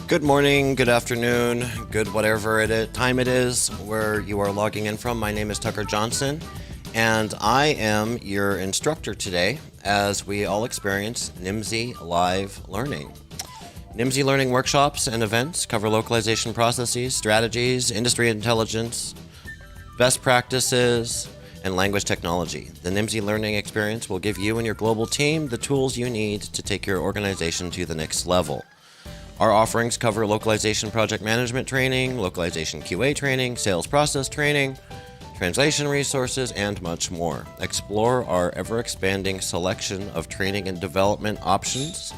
Good morning, good afternoon, good whatever time it is where you are logging in from. My name is Tucker Johnson, and I am your instructor today as we all experience NIMSY Live Learning. NIMSY Learning workshops and events cover localization processes, strategies, industry intelligence, best practices, and language technology. The NIMSY Learning experience will give you and your global team the tools you need to take your organization to the next level. Our offerings cover localization project management training, localization QA training, sales process training, translation resources, and much more. Explore our ever-expanding selection of training and development options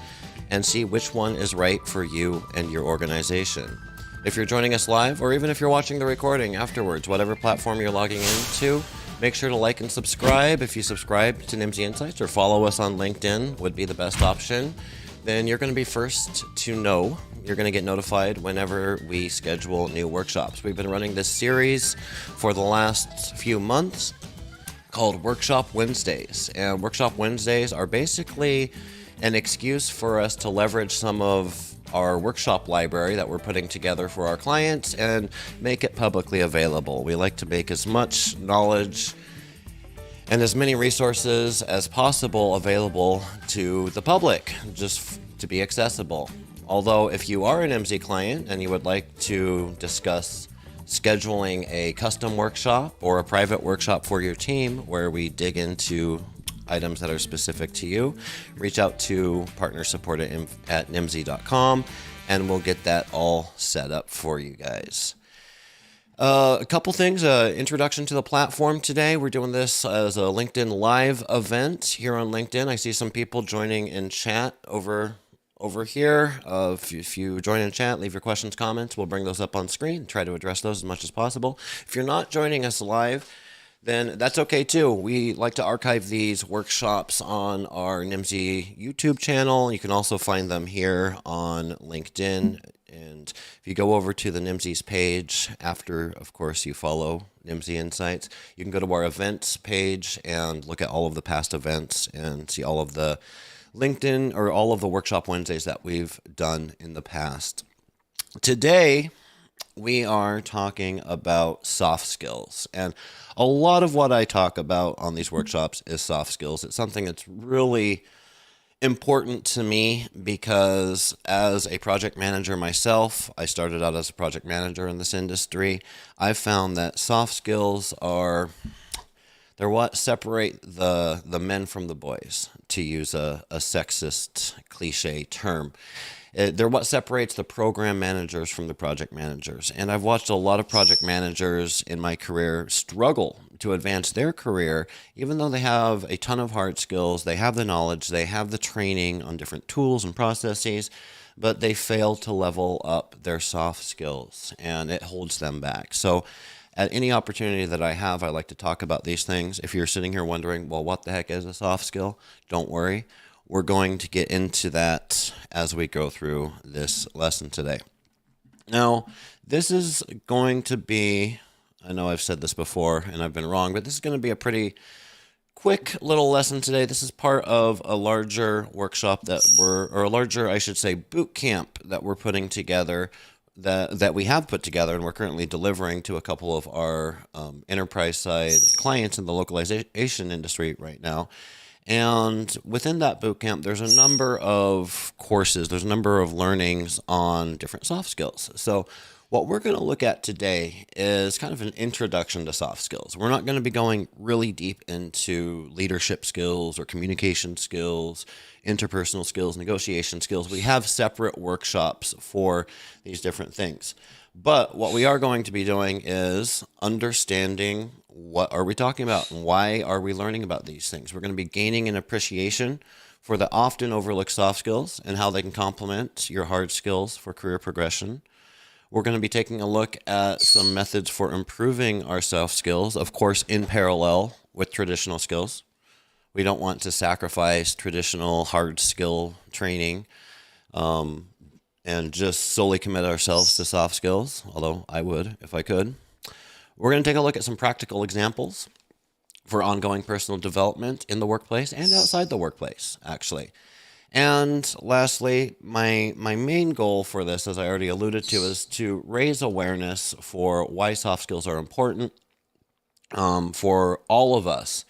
and see which one is right for you and your organization. If you're joining us live, or even if you're watching the recording afterwards, whatever platform you're logging into, make sure to like and subscribe. If you subscribe to NIMSY Insights or follow us on LinkedIn would be the best option. Then you're going to be first to know. You're going to get notified whenever we schedule new workshops. We've been running this series for the last few months called Workshop Wednesdays. And Workshop Wednesdays are basically an excuse for us to leverage some of our workshop library that we're putting together for our clients and make it publicly available. We like to make as much knowledge and as many resources as possible available to the public, just to be accessible. Although if you are an NIMSY client and you would like to discuss scheduling a custom workshop or a private workshop for your team where we dig into items that are specific to you, reach out to partner support at nimsy.com and we'll get that all set up for you guys. A couple things, introduction to the platform today. We're doing this as a LinkedIn Live event here on LinkedIn. I see some people joining in chat over here. If you join in chat, leave your questions, comments. We'll bring those up on screen, try to address those as much as possible. If you're not joining us live, then that's okay too. We like to archive these workshops on our NIMSY YouTube channel. You can also find them here on LinkedIn. And if you go over to the NIMSY's page, after, of course, you follow NIMSY Insights, you can go to our events page and look at all of the past events and see all of the LinkedIn or all of the Workshop Wednesdays that we've done in the past. Today, we are talking about soft skills. And a lot of what I talk about on these workshops is soft skills. It's something that's really important to me because as a project manager myself, I started out as a project manager in this industry. I've found that soft skills They're what separate the men from the boys, to use a sexist cliche term. They're what separates the program managers from the project managers. And I've watched a lot of project managers in my career struggle to advance their career, even though they have a ton of hard skills, they have the knowledge, they have the training on different tools and processes, but they fail to level up their soft skills, and it holds them back. So at any opportunity that I have, I like to talk about these things. If you're sitting here wondering, well, what the heck is a soft skill? Don't worry. We're going to get into that as we go through this lesson today. Now, this is going to be, I know I've said this before and I've been wrong, but this is going to be a pretty quick little lesson today. This is part of a larger workshop or a larger, I should say, boot camp that we're putting together, that we have put together, and we're currently delivering to a couple of our enterprise side clients in the localization industry right now. And within that boot camp, there's a number of courses, there's a number of learnings on different soft skills. So what we're going to look at today is kind of an introduction to soft skills. We're not going to be going really deep into leadership skills or communication skills, interpersonal skills, negotiation skills. We have separate workshops for these different things. But what we are going to be doing is understanding what are we talking about and why are we learning about these things. We're going to be gaining an appreciation for the often overlooked soft skills and how they can complement your hard skills for career progression. We're going to be taking a look at some methods for improving our soft skills, of course, in parallel with traditional skills. We don't want to sacrifice traditional hard skill training and just solely commit ourselves to soft skills, although I would if I could. We're going to take a look at some practical examples for ongoing personal development in the workplace and outside the workplace, actually. And lastly, my main goal for this, as I already alluded to, is to raise awareness for why soft skills are important for all of us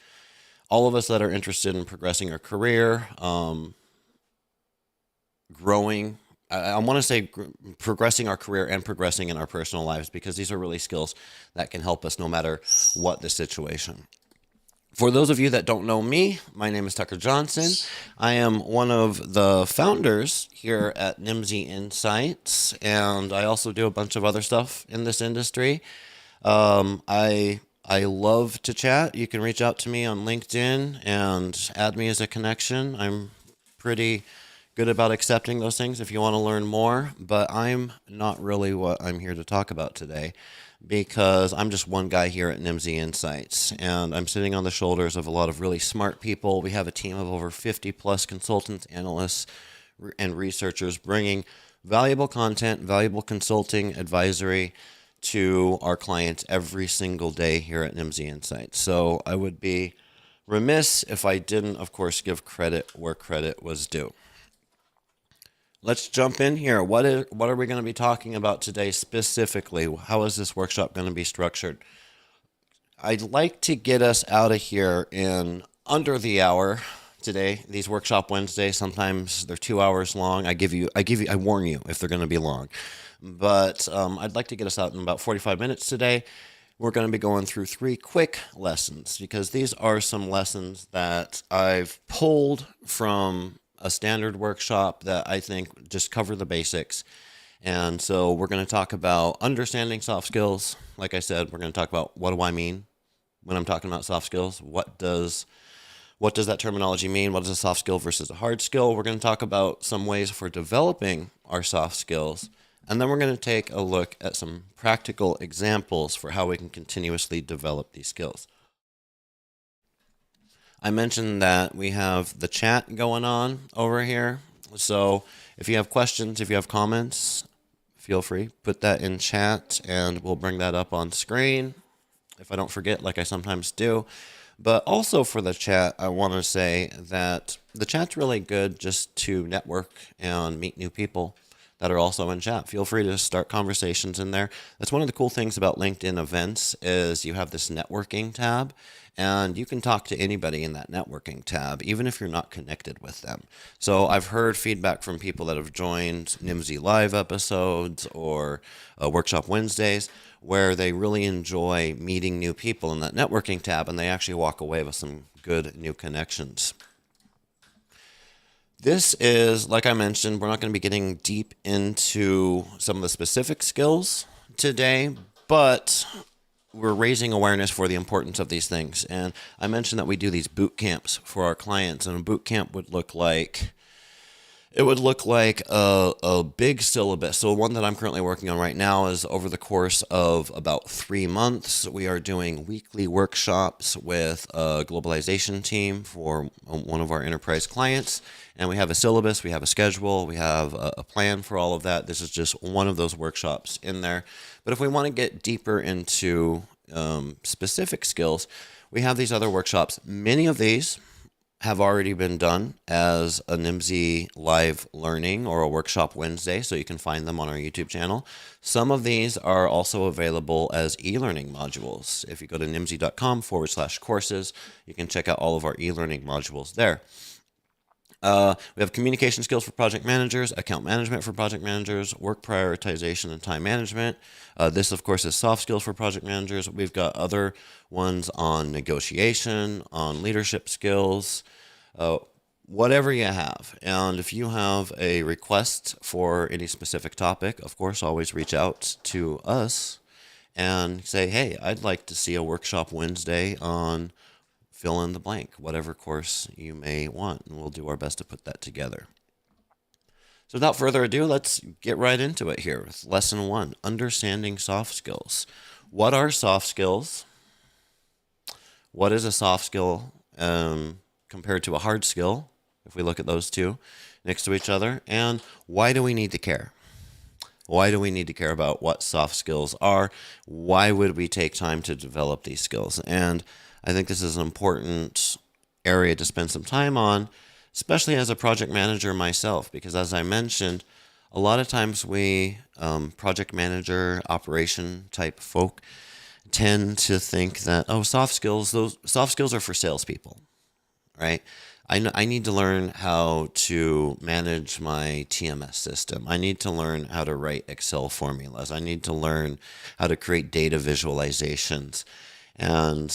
that are interested in progressing our career, growing. I want to say progressing our career and progressing in our personal lives, because these are really skills that can help us no matter what the situation. For those of you that don't know me, my name is Tucker Johnson. I am one of the founders here at Nimsy Insights, and I also do a bunch of other stuff in this industry. I love to chat. You can reach out to me on LinkedIn and add me as a connection. I'm pretty good about accepting those things if you want to learn more, but I'm not really what I'm here to talk about today, because I'm just one guy here at Nimsy Insights, and I'm sitting on the shoulders of a lot of really smart people. We have a team of over 50 plus consultants, analysts, and researchers bringing valuable content, valuable consulting, advisory to our clients every single day here at Nimsy Insights. So I would be remiss if I didn't, of course, give credit where credit was due. Let's jump in here. What are we going to be talking about today specifically? How is this workshop going to be structured? I'd like to get us out of here in under the hour today. These workshop Wednesdays, sometimes they're 2 hours long. I warn you if they're going to be long. But I'd like to get us out in about 45 minutes today. We're going to be going through 3 quick lessons, because these are some lessons that I've pulled from a standard workshop that I think just cover the basics. And so we're going to talk about understanding soft skills. Like I said, we're going to talk about what do I mean when I'm talking about soft skills? What does that terminology mean? What is a soft skill versus a hard skill? We're going to talk about some ways for developing our soft skills. And then we're going to take a look at some practical examples for how we can continuously develop these skills. I mentioned that we have the chat going on over here. So if you have questions, if you have comments, feel free, put that in chat and we'll bring that up on screen if I don't forget, like I sometimes do. But also for the chat, I want to say that the chat's really good just to network and meet new people that are also in chat. Feel free to start conversations in there. That's one of the cool things about LinkedIn events is you have this networking tab, and you can talk to anybody in that networking tab, even if you're not connected with them. So I've heard feedback from people that have joined Nimsy Live episodes or Workshop Wednesdays, where they really enjoy meeting new people in that networking tab, and they actually walk away with some good new connections. This is, like I mentioned, we're not going to be getting deep into some of the specific skills today, but we're raising awareness for the importance of these things. And I mentioned that we do these boot camps for our clients, and a boot camp would look like a big syllabus. So one that I'm currently working on right now is over the course of about 3 months, we are doing weekly workshops with a globalization team for one of our enterprise clients. And we have a syllabus, we have a schedule, we have a plan for all of that. This is just one of those workshops in there. But if we want to get deeper into specific skills, we have these other workshops. Many of these have already been done as a NIMSY live learning or a workshop Wednesday, so you can find them on our YouTube channel. Some of these are also available as e-learning modules. If you go to nimsy.com/courses, you can check out all of our e-learning modules there. We have communication skills for project managers, account management for project managers, work prioritization and time management. This, of course, is soft skills for project managers. We've got other ones on negotiation, on leadership skills, whatever you have. And if you have a request for any specific topic, of course, always reach out to us and say, hey, I'd like to see a workshop Wednesday on fill in the blank, whatever course you may want, and we'll do our best to put that together. So without further ado, let's get right into it here with lesson 1, understanding soft skills. What are soft skills? What is a soft skill compared to a hard skill, if we look at those two next to each other? And why do we need to care? Why do we need to care about what soft skills are? Why would we take time to develop these skills? And I think this is an important area to spend some time on, especially as a project manager myself, because as I mentioned, a lot of times we, project manager, operation type folk, tend to think that, those soft skills are for salespeople, right? I need to learn how to manage my TMS system. I need to learn how to write Excel formulas. I need to learn how to create data visualizations. And,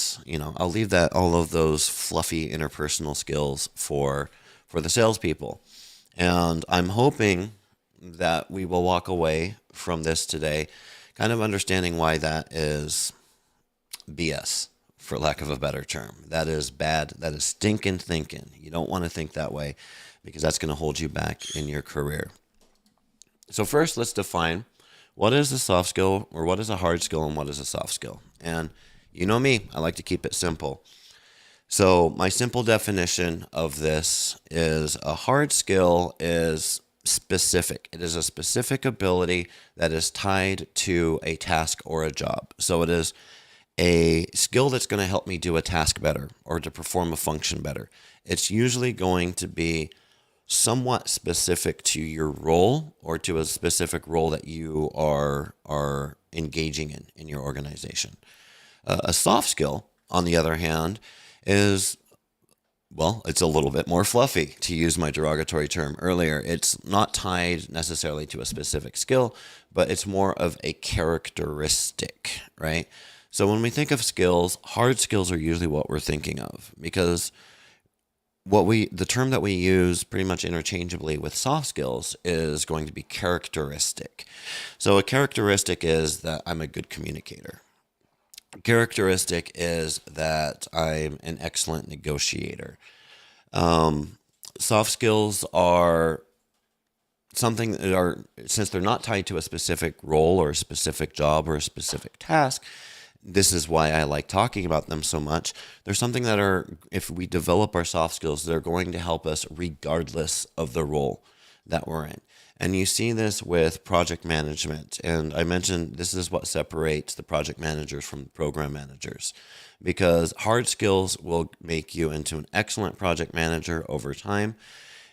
I'll leave all of those fluffy interpersonal skills for the salespeople. And I'm hoping that we will walk away from this today kind of understanding why that is BS, for lack of a better term. That is bad. That is stinking thinking. You don't want to think that way because that's going to hold you back in your career. So first, let's define what is a soft skill, or what is a hard skill, and what is a soft skill. And you know me, I like to keep it simple. So my simple definition of this is a hard skill is specific. It is a specific ability that is tied to a task or a job. So it is a skill that's going to help me do a task better or to perform a function better. It's usually going to be somewhat specific to your role or to a specific role that you are engaging in your organization. A soft skill, on the other hand, is, it's a little bit more fluffy, to use my derogatory term earlier. It's not tied necessarily to a specific skill, but it's more of a characteristic, right? So when we think of skills, hard skills are usually what we're thinking of, because the term that we use pretty much interchangeably with soft skills is going to be characteristic. So a characteristic is that I'm a good communicator. Characteristic is that I'm an excellent negotiator. Soft skills are something that are, since they're not tied to a specific role or a specific job or a specific task, this is why I like talking about them so much. They're something that are, if we develop our soft skills, they're going to help us regardless of the role that we're in. And you see this with project management. And I mentioned this is what separates the project managers from the program managers, because hard skills will make you into an excellent project manager over time.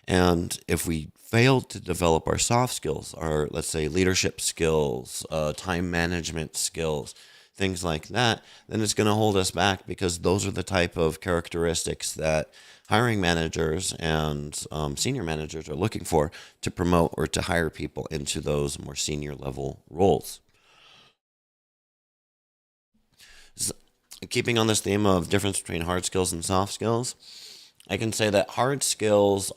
And if we fail to develop our soft skills, our, let's say, leadership skills, time management skills, things like that, then it's going to hold us back, because those are the type of characteristics that hiring managers and senior managers are looking for to promote or to hire people into those more senior level roles. keeping on this theme of difference between hard skills and soft skills, I can say that hard skills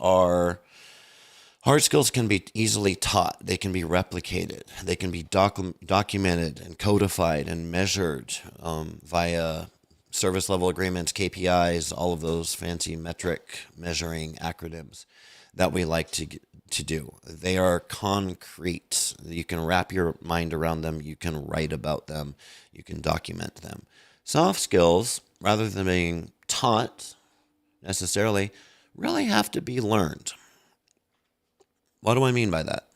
can be easily taught. They can be replicated. They can be documented and codified and measured via service level agreements, KPIs, all of those fancy metric measuring acronyms that we like to do. They are concrete. You can wrap your mind around them. You can write about them. You can document them. Soft skills, rather than being taught necessarily, really have to be learned. What do I mean by that?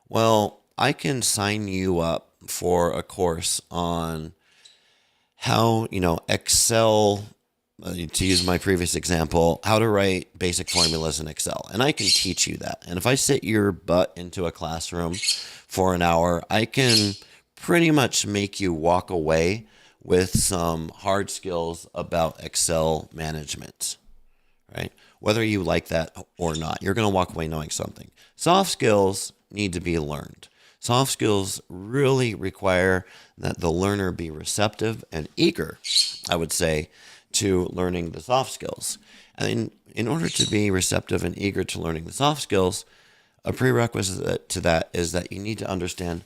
Well, I can sign you up for a course on how, Excel, to use my previous example, how to write basic formulas in Excel. And I can teach you that. And if I sit your butt into a classroom for an hour, I can pretty much make you walk away with some hard skills about Excel management, right? Whether you like that or not, you're going to walk away knowing something. Soft skills need to be learned. Soft skills really require that the learner be receptive and eager, I would say, to learning the soft skills. And in order to be receptive and eager to learning the soft skills, a prerequisite to that is that you need to understand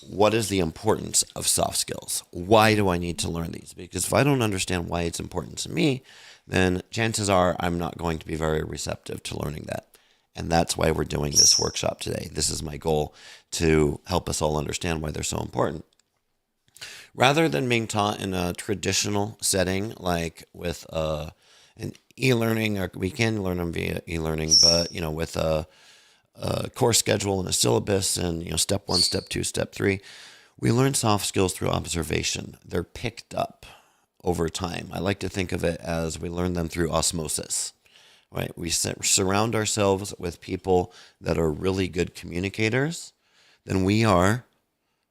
what is the importance of soft skills. Why do I need to learn these? Because if I don't understand why it's important to me, then chances are I'm not going to be very receptive to learning that. And that's why we're doing this workshop today. This is my goal, to help us all understand why they're so important. Rather than being taught in a traditional setting, like with an e-learning, or we can learn them via e-learning, but with a course schedule and a syllabus and step 1, step 2, step 3, we learn soft skills through observation. They're picked up over time. I like to think of it as we learn them through osmosis, right? We surround ourselves with people that are really good communicators, then we are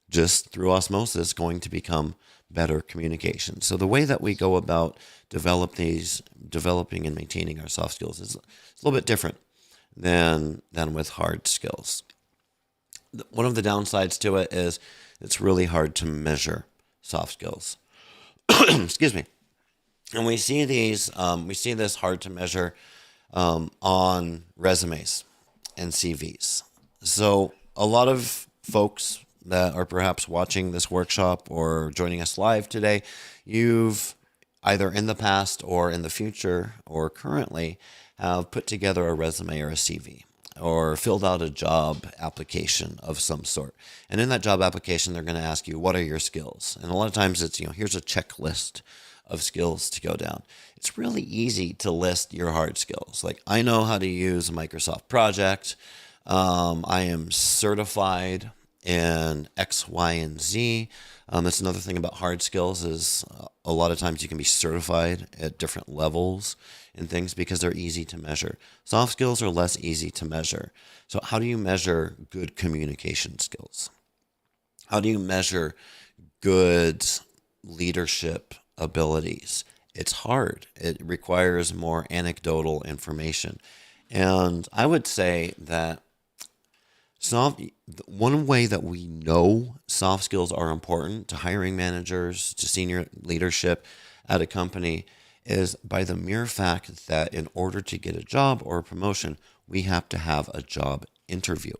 just through osmosis going to become better communication. So the way that we go about developing and maintaining our soft skills is a little bit different than with hard skills. One of the downsides to it is it's really hard to measure soft skills. Excuse me. And we see this hard to measure on resumes and CVs. So a lot of folks that are perhaps watching this workshop or joining us live today, you've either in the past or in the future or currently have put together a resume or a CV or filled out a job application of some sort. And in that job application, they're going to ask you, what are your skills? And a lot of times it's, here's a checklist of skills to go down. It's really easy to list your hard skills. Like, I know how to use a Microsoft project. I am certified in X, Y, and Z. That's another thing about hard skills is a lot of times you can be certified at different levels and things because they're easy to measure. Soft skills are less easy to measure. So how do you measure good communication skills? How do you measure good leadership abilities? It's hard. It requires more anecdotal information. And I would say that one way that we know soft skills are important to hiring managers, to senior leadership at a company, is by the mere fact that in order to get a job or a promotion, we have to have a job interview.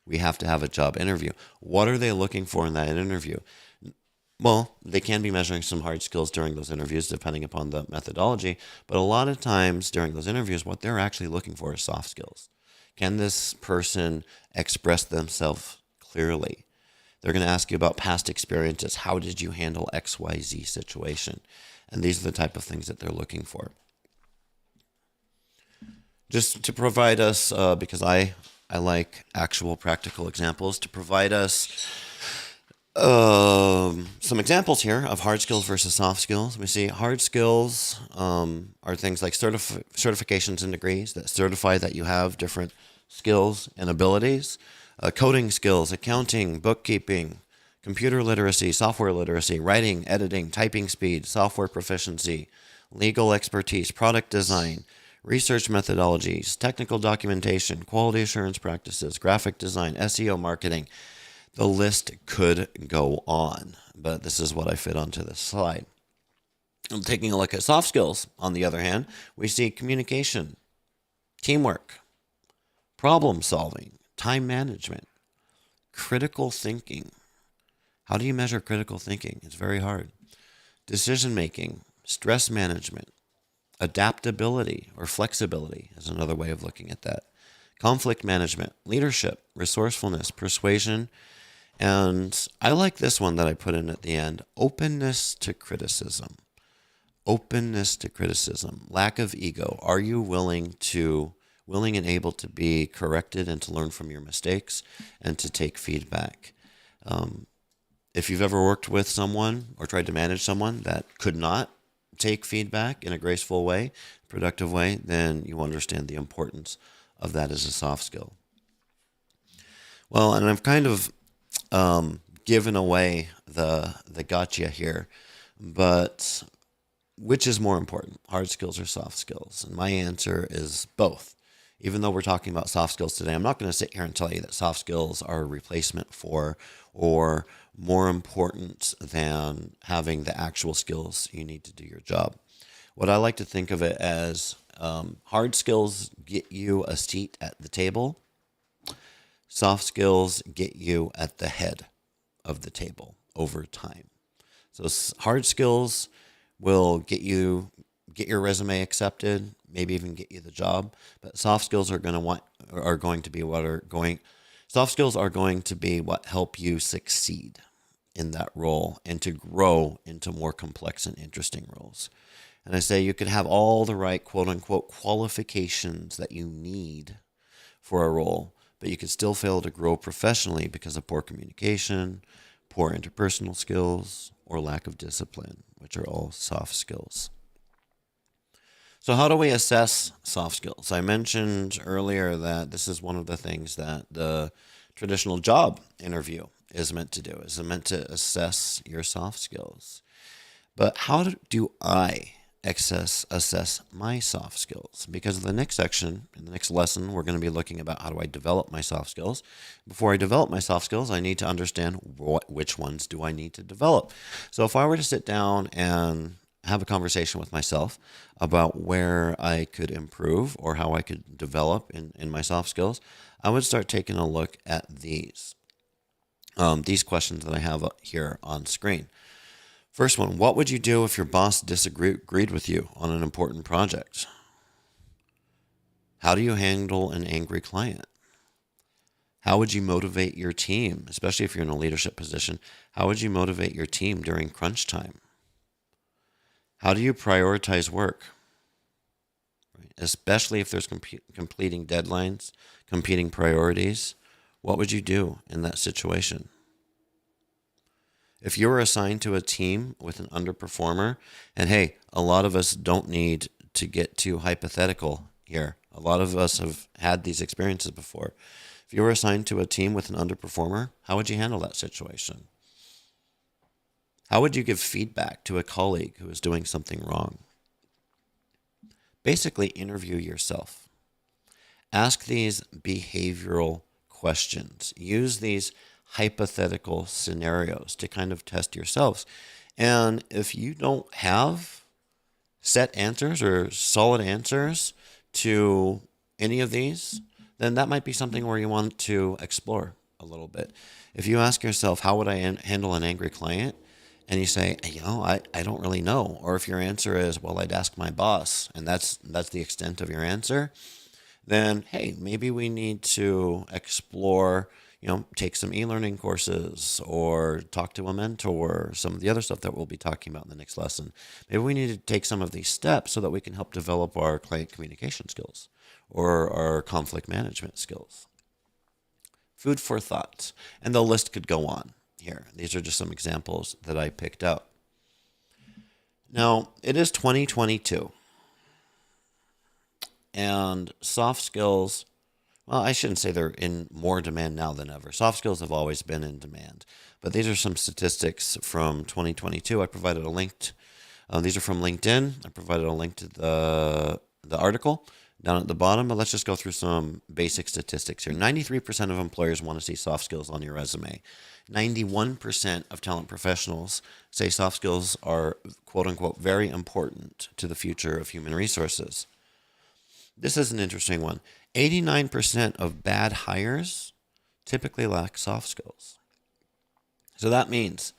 We have to have a job interview. What are they looking for in that interview? Well, they can be measuring some hard skills during those interviews, depending upon the methodology. But a lot of times during those interviews, what they're actually looking for is soft skills. Can this person express themselves clearly? They're going to ask you about past experiences. How did you handle XYZ situation? And these are the type of things that they're looking for. Just to provide us, because I like actual practical examples, to provide us some examples here of hard skills versus soft skills. We see hard skills are things like certifications and degrees that certify that you have different skills and abilities. Coding skills, accounting, bookkeeping, computer literacy, software literacy, writing, editing, typing speed, software proficiency, legal expertise, product design, research methodologies, technical documentation, quality assurance practices, graphic design, SEO marketing. The list could go on, but this is what I fit onto this slide. And taking a look at soft skills, on the other hand, we see communication, teamwork, problem solving, time management, critical thinking. How do you measure critical thinking? It's very hard. Decision making, stress management, adaptability or flexibility is another way of looking at that. Conflict management, leadership, resourcefulness, persuasion, and I like this one that I put in at the end, openness to criticism. Openness to criticism, lack of ego. Are you willing and able to be corrected and to learn from your mistakes and to take feedback? If you've ever worked with someone or tried to manage someone that could not take feedback in a graceful way, productive way, then you understand the importance of that as a soft skill. Well, and I've kind of given away the gotcha here, but which is more important, hard skills or soft skills? And my answer is both. Even though we're talking about soft skills today, I'm not going to sit here and tell you that soft skills are a replacement for or more important than having the actual skills you need to do your job. What I like to think of it as hard skills get you a seat at the table. Soft skills get you at the head of the table over time. So hard skills will get your resume accepted, maybe even get you the job. But soft skills are going to be what help you succeed in that role and to grow into more complex and interesting roles. And I say you could have all the right quote unquote qualifications that you need for a role, but you could still fail to grow professionally because of poor communication, poor interpersonal skills, or lack of discipline, which are all soft skills. So how do we assess soft skills? I mentioned earlier that this is one of the things that the traditional job interview is meant to do, is meant to assess your soft skills. But how do I assess my soft skills? Because in the next section, in the next lesson, we're going to be looking about how do I develop my soft skills. Before I develop my soft skills, I need to understand which ones do I need to develop. So if I were to sit down and have a conversation with myself about where I could improve or how I could develop in my soft skills, I would start taking a look at these questions that I have here on screen. First one, what would you do if your boss disagreed with you on an important project? How do you handle an angry client? How would you motivate your team, especially if you're in a leadership position? How would you motivate your team during crunch time? How do you prioritize work? Right? Especially if there's completing deadlines, competing priorities, what would you do in that situation? If you were assigned to a team with an underperformer, and hey, a lot of us don't need to get too hypothetical here. A lot of us have had these experiences before. If you were assigned to a team with an underperformer, how would you handle that situation? How would you give feedback to a colleague who is doing something wrong? Basically, interview yourself. Ask these behavioral questions. Use these hypothetical scenarios to kind of test yourselves. And if you don't have set answers or solid answers to any of these, then that might be something where you want to explore a little bit. If you ask yourself, how would I handle an angry client? And you say, I don't really know. Or if your answer is, well, I'd ask my boss, and that's the extent of your answer, then, hey, maybe we need to explore, take some e-learning courses or talk to a mentor, some of the other stuff that we'll be talking about in the next lesson. Maybe we need to take some of these steps so that we can help develop our client communication skills or our conflict management skills. Food for thought. And the list could go on here. These are just some examples that I picked out. Now, it is 2022. And soft skills, well, I shouldn't say they're in more demand now than ever. Soft skills have always been in demand. But these are some statistics from 2022. I provided a link. These are from LinkedIn. I provided a link to the article. down at the bottom, but let's just go through some basic statistics here. 93% of employers want to see soft skills on your resume. 91% of talent professionals say soft skills are, quote unquote, very important to the future of human resources. This is an interesting one. 89% of bad hires typically lack soft skills. So that means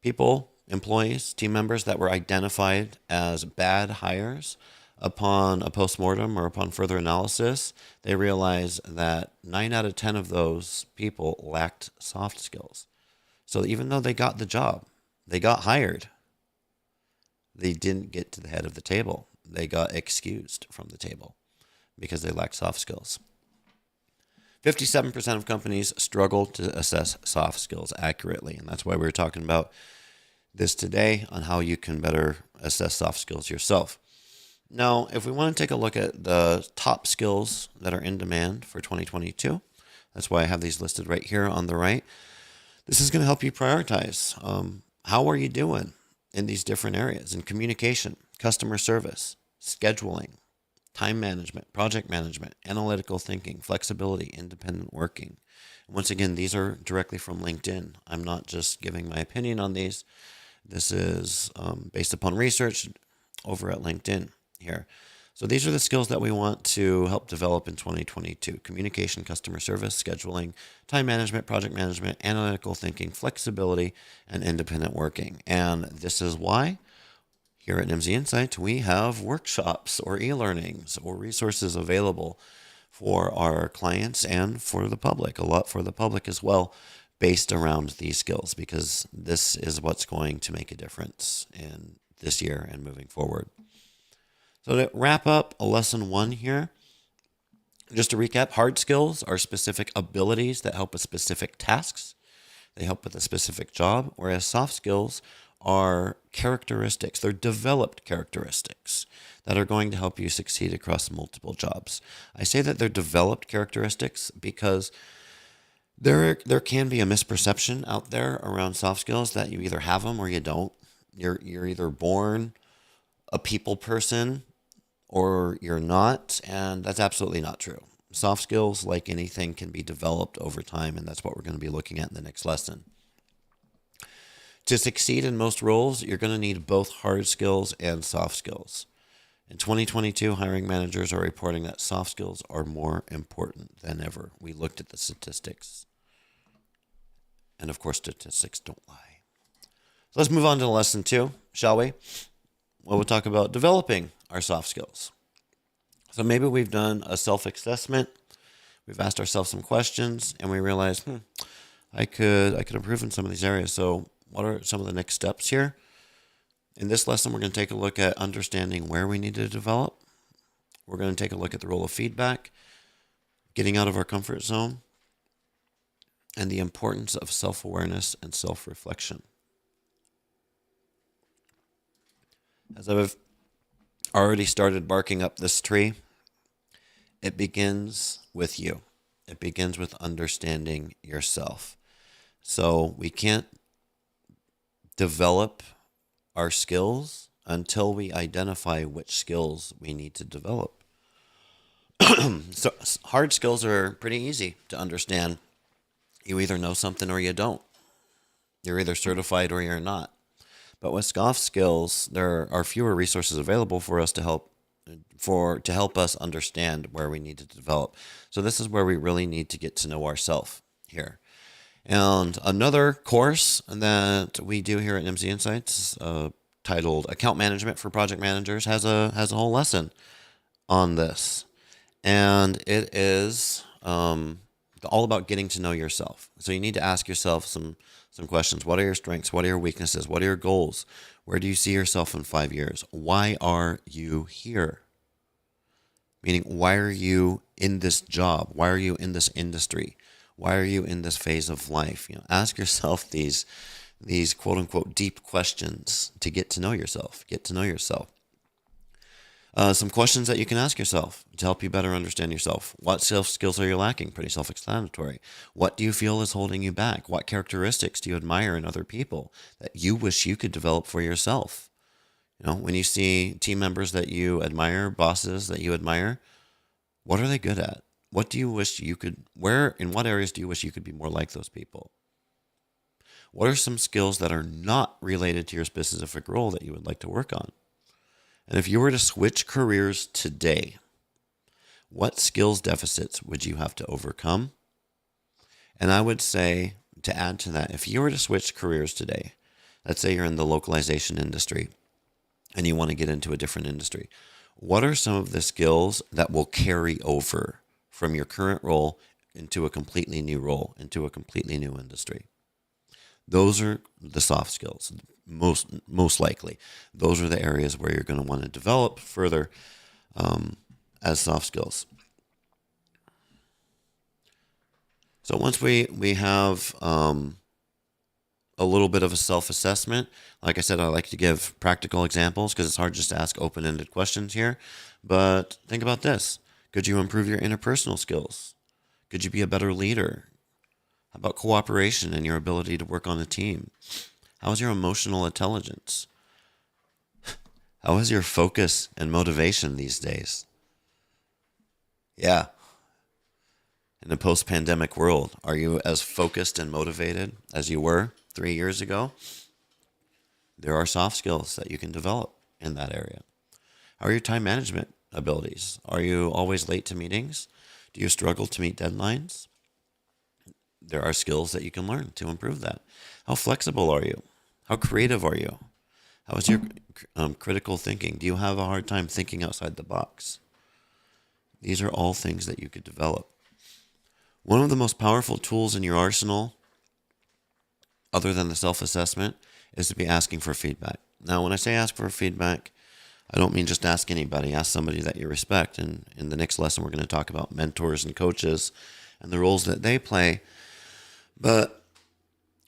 people, employees, team members that were identified as bad hires, upon a postmortem or upon further analysis, they realize that 9 out of 10 of those people lacked soft skills. So even though they got the job, they got hired, they didn't get to the head of the table. They got excused from the table because they lacked soft skills. 57% of companies struggle to assess soft skills accurately, and that's why we're talking about this today on how you can better assess soft skills yourself. Now, if we want to take a look at the top skills that are in demand for 2022, that's why I have these listed right here on the right. This is going to help you prioritize. How are you doing in these different areas? In communication, customer service, scheduling, time management, project management, analytical thinking, flexibility, independent working. Once again, these are directly from LinkedIn. I'm not just giving my opinion on these. This is based upon research over at LinkedIn here. So these are the skills that we want to help develop in 2022. Communication, customer service, scheduling, time management, project management, analytical thinking, flexibility, and independent working. And this is why here at NIMSY Insight, we have workshops or e-learnings or resources available for our clients and for the public, a lot for the public as well, based around these skills, because this is what's going to make a difference in this year and moving forward. So to wrap up lesson 1 here, just to recap, hard skills are specific abilities that help with specific tasks. They help with a specific job, whereas soft skills are characteristics. They're developed characteristics that are going to help you succeed across multiple jobs. I say that they're developed characteristics because there can be a misperception out there around soft skills that you either have them or you don't. You're either born a people person or you're not, and that's absolutely not true. Soft skills, like anything, can be developed over time, and that's what we're going to be looking at in the next lesson. To succeed in most roles, you're going to need both hard skills and soft skills. In 2022, hiring managers are reporting that soft skills are more important than ever. We looked at the statistics. And of course, statistics don't lie. So let's move on to lesson 2, shall we? Well, we'll talk about developing our soft skills. So maybe we've done a self-assessment. We've asked ourselves some questions, and we realized, I could improve in some of these areas. So what are some of the next steps here? In this lesson, we're going to take a look at understanding where we need to develop. We're going to take a look at the role of feedback, getting out of our comfort zone, and the importance of self-awareness and self-reflection. As I've already started barking up this tree, it begins with you. It begins with understanding yourself. So we can't develop our skills until we identify which skills we need to develop. So hard skills are pretty easy to understand. You either know something or you don't. You're either certified or you're not. But with soft skills, there are fewer resources available for us to help us understand where we need to develop. So this is where we really need to get to know ourselves here. And another course that we do here at NIMSY Insights, titled Account Management for Project Managers, has a whole lesson on this. And it is all about getting to know yourself. So you need to ask yourself some questions. What are your strengths? What are your weaknesses? What are your goals? Where do you see yourself in 5 years? Why are you here? Meaning, why are you in this job? Why are you in this industry? Why are you in this phase of life? Ask yourself these quote unquote deep questions to get to know yourself. Some questions that you can ask yourself to help you better understand yourself. What self skills are you lacking? Pretty self-explanatory. What do you feel is holding you back? What characteristics do you admire in other people that you wish you could develop for yourself? When you see team members that you admire, bosses that you admire, what are they good at? What do you wish you could, in what areas do you wish you could be more like those people? What are some skills that are not related to your specific role that you would like to work on? And if you were to switch careers today, what skills deficits would you have to overcome? And I would say, to add to that, if you were to switch careers today, let's say you're in the localization industry and you want to get into a different industry, what are some of the skills that will carry over from your current role into a completely new role, into a completely new industry? Those are the soft skills, most likely. Those are the areas where you're going to want to develop further as soft skills. So once we have a little bit of a self-assessment, like I said, I like to give practical examples because it's hard just to ask open-ended questions here. But think about this. Could you improve your interpersonal skills? Could you be a better leader? How about cooperation and your ability to work on a team? How is your emotional intelligence? How is your focus and motivation these days? Yeah. In a post-pandemic world, are you as focused and motivated as you were 3 years ago? There are soft skills that you can develop in that area. How are your time management abilities? Are you always late to meetings? Do you struggle to meet deadlines? There are skills that you can learn to improve that. How flexible are you? How creative are you? How is your critical thinking? Do you have a hard time thinking outside the box? These are all things that you could develop. One of the most powerful tools in your arsenal, other than the self-assessment, is to be asking for feedback. Now, when I say ask for feedback, I don't mean just ask anybody. Ask somebody that you respect. And in the next lesson, we're going to talk about mentors and coaches and the roles that they play. But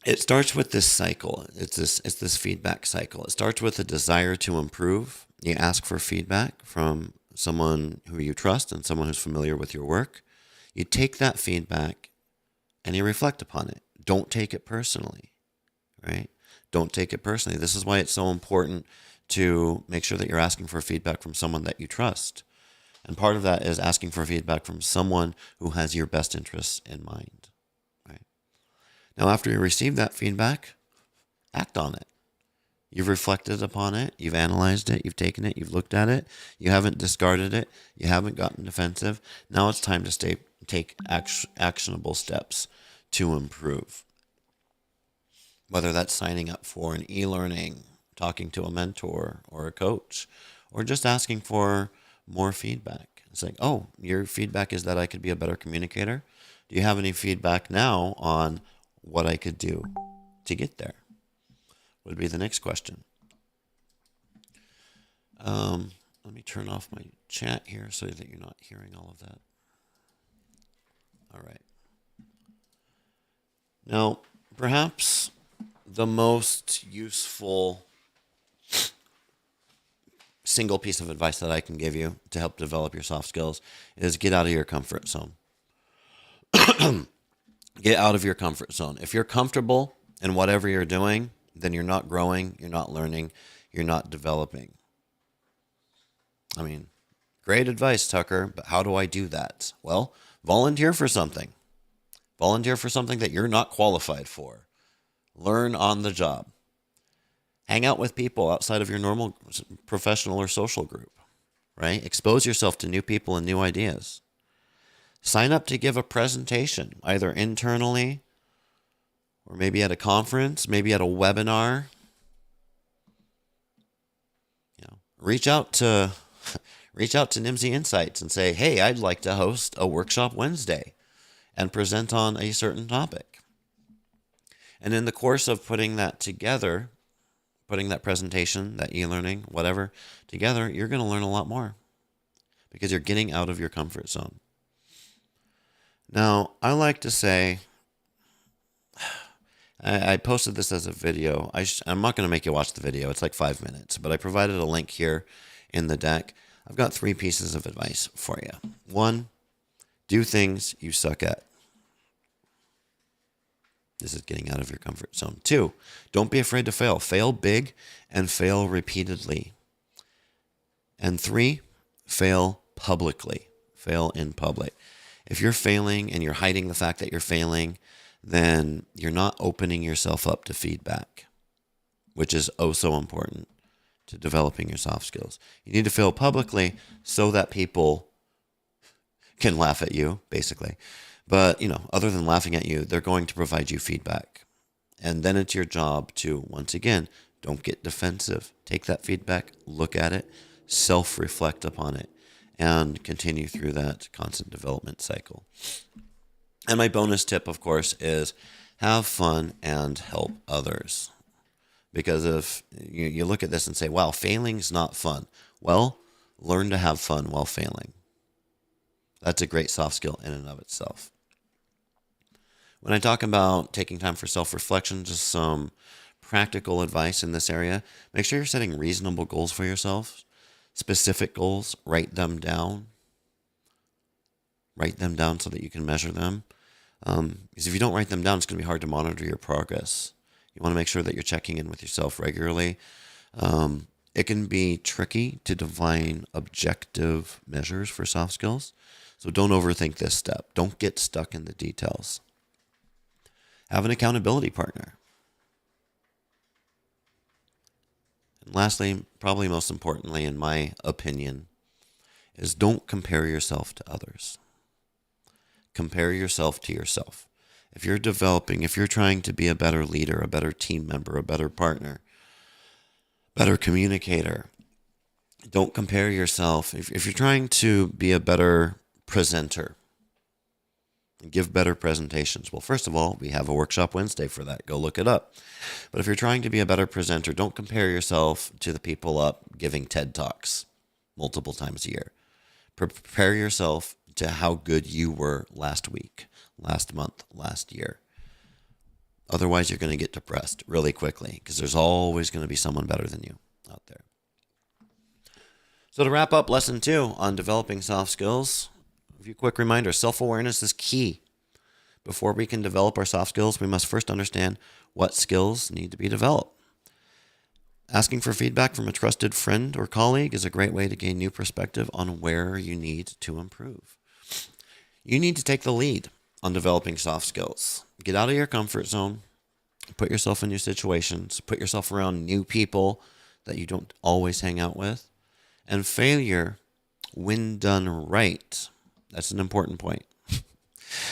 it starts with this cycle. It's this feedback cycle. It starts with a desire to improve. You ask for feedback from someone who you trust and someone who's familiar with your work. You take that feedback and you reflect upon it. Don't take it personally, right? Don't take it personally. This is why it's so important to make sure that you're asking for feedback from someone that you trust. And part of that is asking for feedback from someone who has your best interests in mind, right? Now, after you receive that feedback, act on it. You've reflected upon it. You've analyzed it. You've taken it. You've looked at it. You haven't discarded it. You haven't gotten defensive. Now it's time to take actionable steps to improve. Whether that's signing up for an e-learning, talking to a mentor or a coach, or just asking for more feedback. It's like, oh, your feedback is that I could be a better communicator. Do you have any feedback now on what I could do to get there? Would be the next question. Let me turn off my chat here so that you're not hearing all of that. All right. Now, perhaps the most useful single piece of advice that I can give you to help develop your soft skills is get out of your comfort zone. Get out of your comfort zone. If you're comfortable in whatever you're doing, then you're not growing, you're not learning, you're not developing. I mean, great advice, Tucker, but how do I do that? Well, volunteer for something. Volunteer for something that you're not qualified for. Learn on the job. Hang out with people outside of your normal professional or social group, right? Expose yourself to new people and new ideas. Sign up to give a presentation, either internally or maybe at a conference, maybe at a webinar. Reach out to Nimsy Insights and say, hey, I'd like to host a workshop Wednesday and present on a certain topic. And in the course of putting that together, putting that presentation, that e-learning, whatever, together, you're going to learn a lot more because you're getting out of your comfort zone. Now, I like to say, I posted this as a video. I'm not going to make you watch the video. It's like 5 minutes, but I provided a link here in the deck. I've got 3 pieces of advice for you. 1, do things you suck at. This is getting out of your comfort zone. 2, don't be afraid to fail. Fail big and fail repeatedly. And 3, fail publicly. Fail in public. If you're failing and you're hiding the fact that you're failing, then you're not opening yourself up to feedback, which is oh so important to developing your soft skills. You need to fail publicly so that people can laugh at you, basically. But, other than laughing at you, they're going to provide you feedback. And then it's your job to, once again, don't get defensive. Take that feedback, look at it, self-reflect upon it, and continue through that constant development cycle. And my bonus tip, of course, is have fun and help others. Because if you look at this and say, wow, failing's not fun. Well, learn to have fun while failing. That's a great soft skill in and of itself. When I talk about taking time for self-reflection, just some practical advice in this area, make sure you're setting reasonable goals for yourself. Specific goals, write them down. Write them down so that you can measure them. Because if you don't write them down, it's going to be hard to monitor your progress. You want to make sure that you're checking in with yourself regularly. It can be tricky to define objective measures for soft skills. So don't overthink this step. Don't get stuck in the details. Have an accountability partner. And lastly, probably most importantly, in my opinion, is don't compare yourself to others. Compare yourself to yourself. If you're trying to be a better leader, a better team member, a better partner, better communicator, don't compare yourself. If you're trying to be a better presenter and give better presentations, well, first of all, we have a workshop Wednesday for that. Go look it up. But if you're trying to be a better presenter, don't compare yourself to the people up giving TED Talks multiple times a year. Prepare yourself to how good you were last week, last month, last year. Otherwise, you're going to get depressed really quickly because there's always going to be someone better than you out there. So to wrap up lesson 2 on developing soft skills, a few quick reminders. Self-awareness is key. Before we can develop our soft skills, we must first understand what skills need to be developed. Asking for feedback from a trusted friend or colleague is a great way to gain new perspective on where you need to improve. You need to take the lead on developing soft skills. Get out of your comfort zone. Put yourself in new situations. Put yourself around new people that you don't always hang out with. And failure, when done right, that's an important point.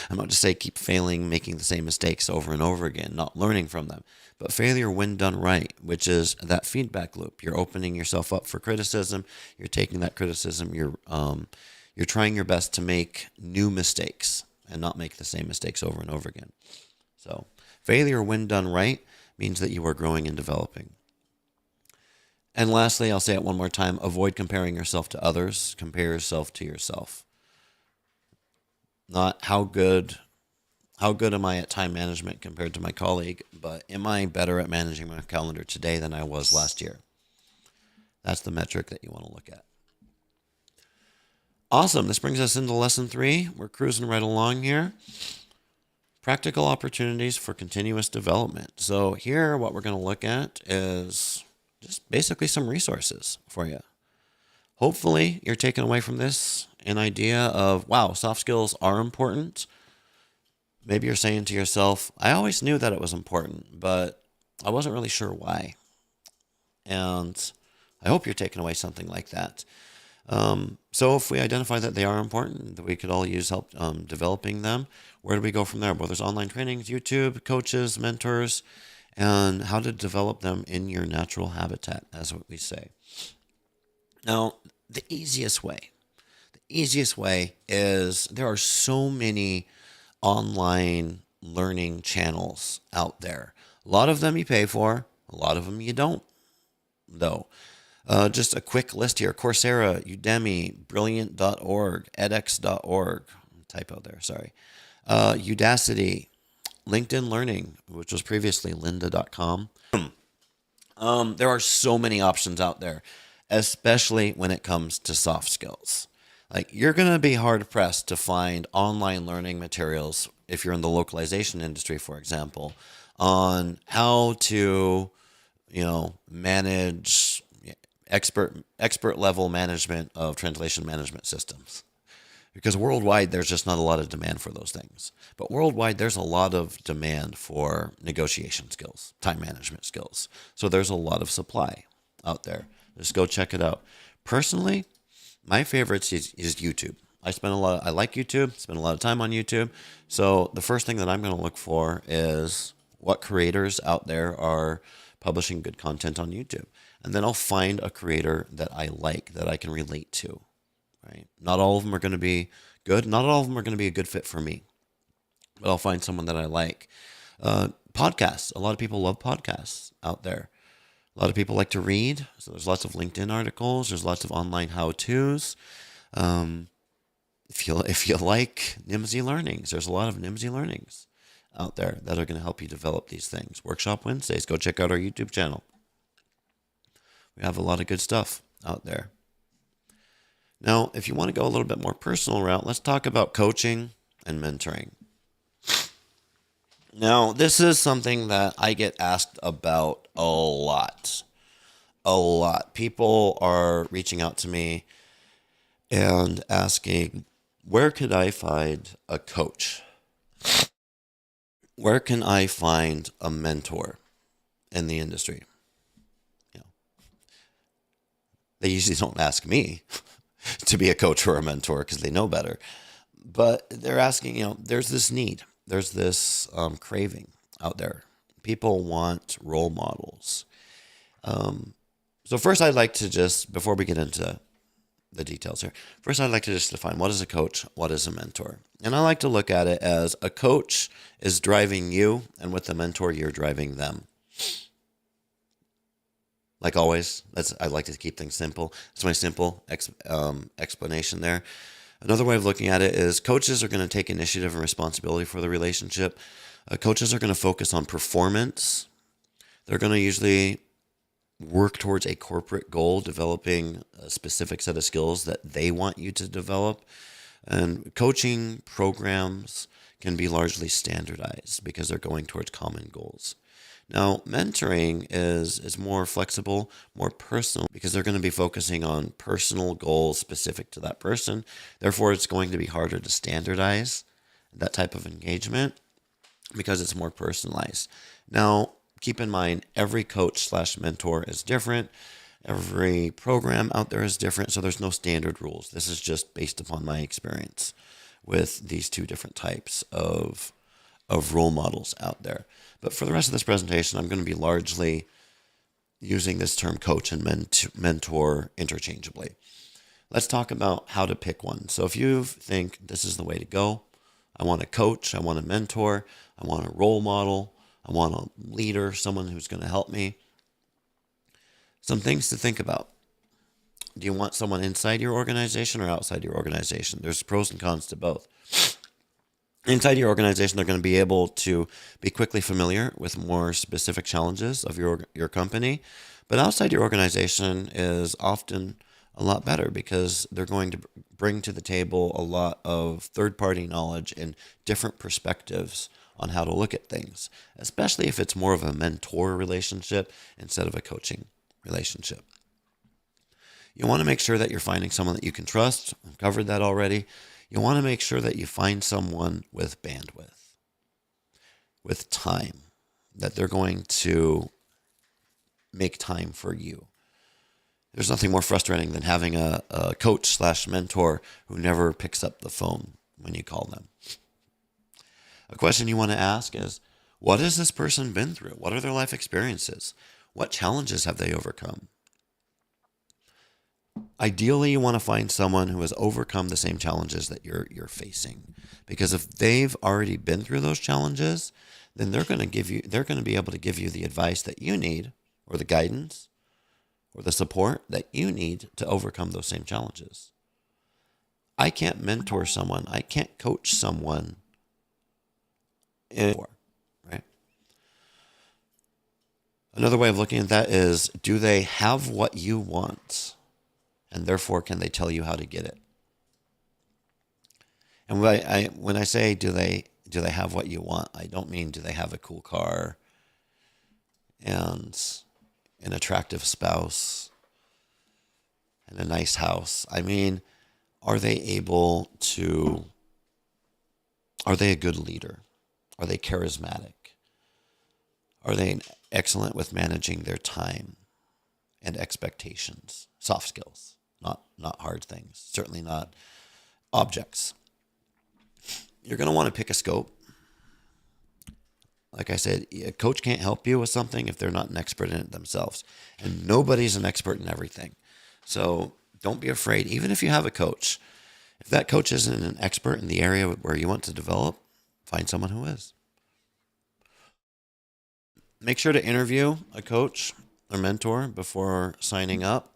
I'm not just saying keep failing, making the same mistakes over and over again, not learning from them. But failure when done right, which is that feedback loop. You're opening yourself up for criticism. You're taking that criticism. You're trying your best to make new mistakes and not make the same mistakes over and over again. So failure when done right means that you are growing and developing. And lastly, I'll say it one more time, avoid comparing yourself to others. Compare yourself to yourself. Not how good am I at time management compared to my colleague, but am I better at managing my calendar today than I was last year? That's the metric that you want to look at. Awesome. This brings us into lesson 3. We're cruising right along here. Practical opportunities for continuous development. So here, what we're going to look at is just basically some resources for you. Hopefully, you're taking away from this an idea of, wow, soft skills are important. Maybe you're saying to yourself, I always knew that it was important, but I wasn't really sure why. And I hope you're taking away something like that. So if we identify that they are important, that we could all use help developing them, where do we go from there? Well, there's online trainings, YouTube, coaches, mentors, and how to develop them in your natural habitat, as what we say. Now, the easiest way is there are so many online learning channels out there. A lot of them you pay for, a lot of them you don't, though. Just a quick list here: Coursera, Udemy, Brilliant.org, edX.org, typo there, sorry. Udacity, LinkedIn Learning, which was previously lynda.com. There are so many options out there, especially when it comes to soft skills. Like, you're going to be hard pressed to find online learning materials if you're in the localization industry, for example, on how to, manage expert level management of translation management systems. Because worldwide, there's just not a lot of demand for those things. But worldwide, there's a lot of demand for negotiation skills, time management skills. So there's a lot of supply out there. Just go check it out. Personally, my favorites is YouTube. I like YouTube, spend a lot of time on YouTube. So the first thing that I'm going to look for is what creators out there are publishing good content on YouTube. And then I'll find a creator that I like, that I can relate to. Right? Not all of them are going to be good. Not all of them are going to be a good fit for me. But I'll find someone that I like. Podcasts. A lot of people love podcasts out there. A lot of people like to read. So there's lots of LinkedIn articles. There's lots of online how-tos. If you like Nimsy Learnings, there's a lot of Nimsy Learnings out there that are going to help you develop these things. Workshop Wednesdays. Go check out our YouTube channel. We have a lot of good stuff out there. Now, if you want to go a little bit more personal route, let's talk about coaching and mentoring. Now, this is something that I get asked about a lot. A lot. People are reaching out to me and asking, where could I find a coach? Where can I find a mentor in the industry? They usually don't ask me to be a coach or a mentor because they know better. But they're asking, there's this need. There's this craving out there. People want role models. So first I'd like to before we get into the details here, first I'd like to just define what is a coach, what is a mentor. And I like to look at it as a coach is driving you, and with a mentor, you're driving them. Like always, I like to keep things simple. That's my simple explanation there. Another way of looking at it is coaches are going to take initiative and responsibility for the relationship. Coaches are going to focus on performance. They're going to usually work towards a corporate goal, developing a specific set of skills that they want you to develop. And coaching programs can be largely standardized because they're going towards common goals. Now, mentoring is more flexible, more personal, because they're going to be focusing on personal goals specific to that person. Therefore, it's going to be harder to standardize that type of engagement because it's more personalized. Now, keep in mind, every coach/mentor is different. Every program out there is different, so there's no standard rules. This is just based upon my experience with these two different types of role models out there. But for the rest of this presentation, I'm going to be largely using this term coach and mentor interchangeably. Let's talk about how to pick one. So if you think this is the way to go, I want a coach, I want a mentor, I want a role model, I want a leader, someone who's going to help me. Some things to think about. Do you want someone inside your organization or outside your organization? There's pros and cons to both. Inside your organization, they're going to be able to be quickly familiar with more specific challenges of your company. But outside your organization is often a lot better because they're going to bring to the table a lot of third-party knowledge and different perspectives on how to look at things, especially if it's more of a mentor relationship instead of a coaching relationship. You want to make sure that you're finding someone that you can trust. I've covered that already. You want to make sure that you find someone with bandwidth, with time, that they're going to make time for you. There's nothing more frustrating than having a coach/mentor who never picks up the phone when you call them. A question you want to ask is, what has this person been through? What are their life experiences? What challenges have they overcome? Ideally, you want to find someone who has overcome the same challenges that you're facing, because if they've already been through those challenges, then they're going to be able to give you the advice that you need, or the guidance, or the support that you need to overcome those same challenges. I can't mentor someone. I can't coach someone anymore, right? Another way of looking at that is, do they have what you want? And therefore, can they tell you how to get it? And when I say do they have what you want, I don't mean do they have a cool car and an attractive spouse in a nice house. I mean, are they able to, are they a good leader? Are they charismatic? Are they excellent with managing their time and expectations? Soft skills, not hard things. Certainly not objects. You're going to want to pick a scope. Like I said, a coach can't help you with something if they're not an expert in it themselves. And nobody's an expert in everything. So don't be afraid, even if you have a coach. If that coach isn't an expert in the area where you want to develop, find someone who is. Make sure to interview a coach or mentor before signing up.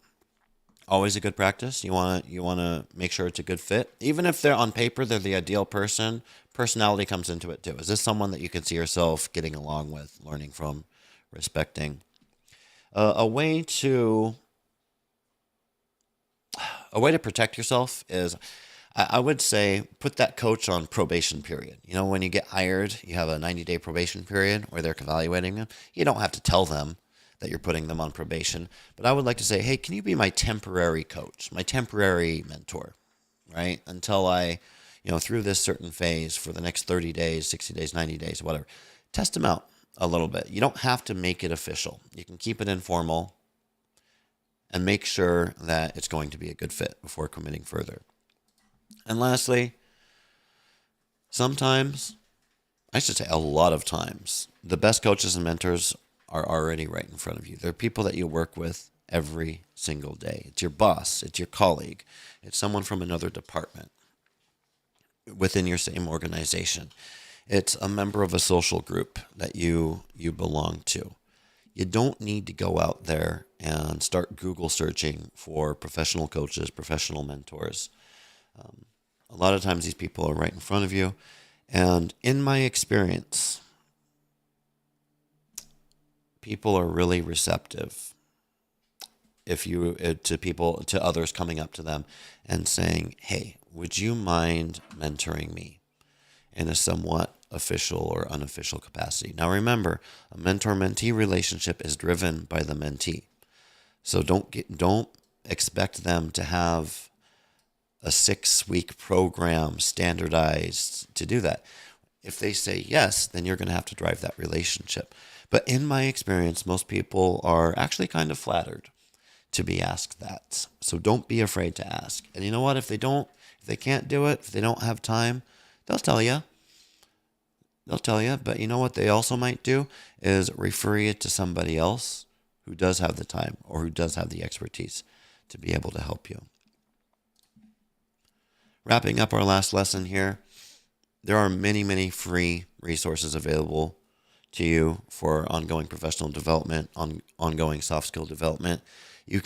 Always a good practice. You want to make sure it's a good fit. Even if they're on paper, they're the ideal person, personality comes into it too. Is this someone that you can see yourself getting along with, learning from, respecting? A way to protect yourself is, I would say, put that coach on probation period. You know, when you get hired, you have a 90-day probation period where they're evaluating them. You don't have to tell them that you're putting them on probation, but I would like to say, hey, can you be my temporary coach, my temporary mentor, right? Until I, through this certain phase for the next 30 days, 60 days, 90 days, whatever. Test them out a little bit. You don't have to make it official. You can keep it informal and make sure that it's going to be a good fit before committing further. And lastly, sometimes, I should say a lot of times, the best coaches and mentors are already right in front of you. They're people that you work with every single day. It's your boss, it's your colleague, it's someone from another department within your same organization. It's a member of a social group that you belong to. You don't need to go out there and start Google searching for professional coaches, professional mentors. A lot of times these people are right in front of you. And in my experience, people are really receptive to others coming up to them and saying, hey, would you mind mentoring me in a somewhat official or unofficial capacity? Now remember, a mentor-mentee relationship is driven by the mentee. So don't expect them to have a 6-week program standardized to do that. If they say yes, then you're going to have to drive that relationship. But in my experience, most people are actually kind of flattered to be asked that. So don't be afraid to ask. And you know what? If they can't do it, if they don't have time, they'll tell you. But you know what they also might do is refer you to somebody else who does have the time or who does have the expertise to be able to help you. Wrapping up our last lesson here, there are many, many free resources available to you for ongoing professional development, ongoing soft skill development.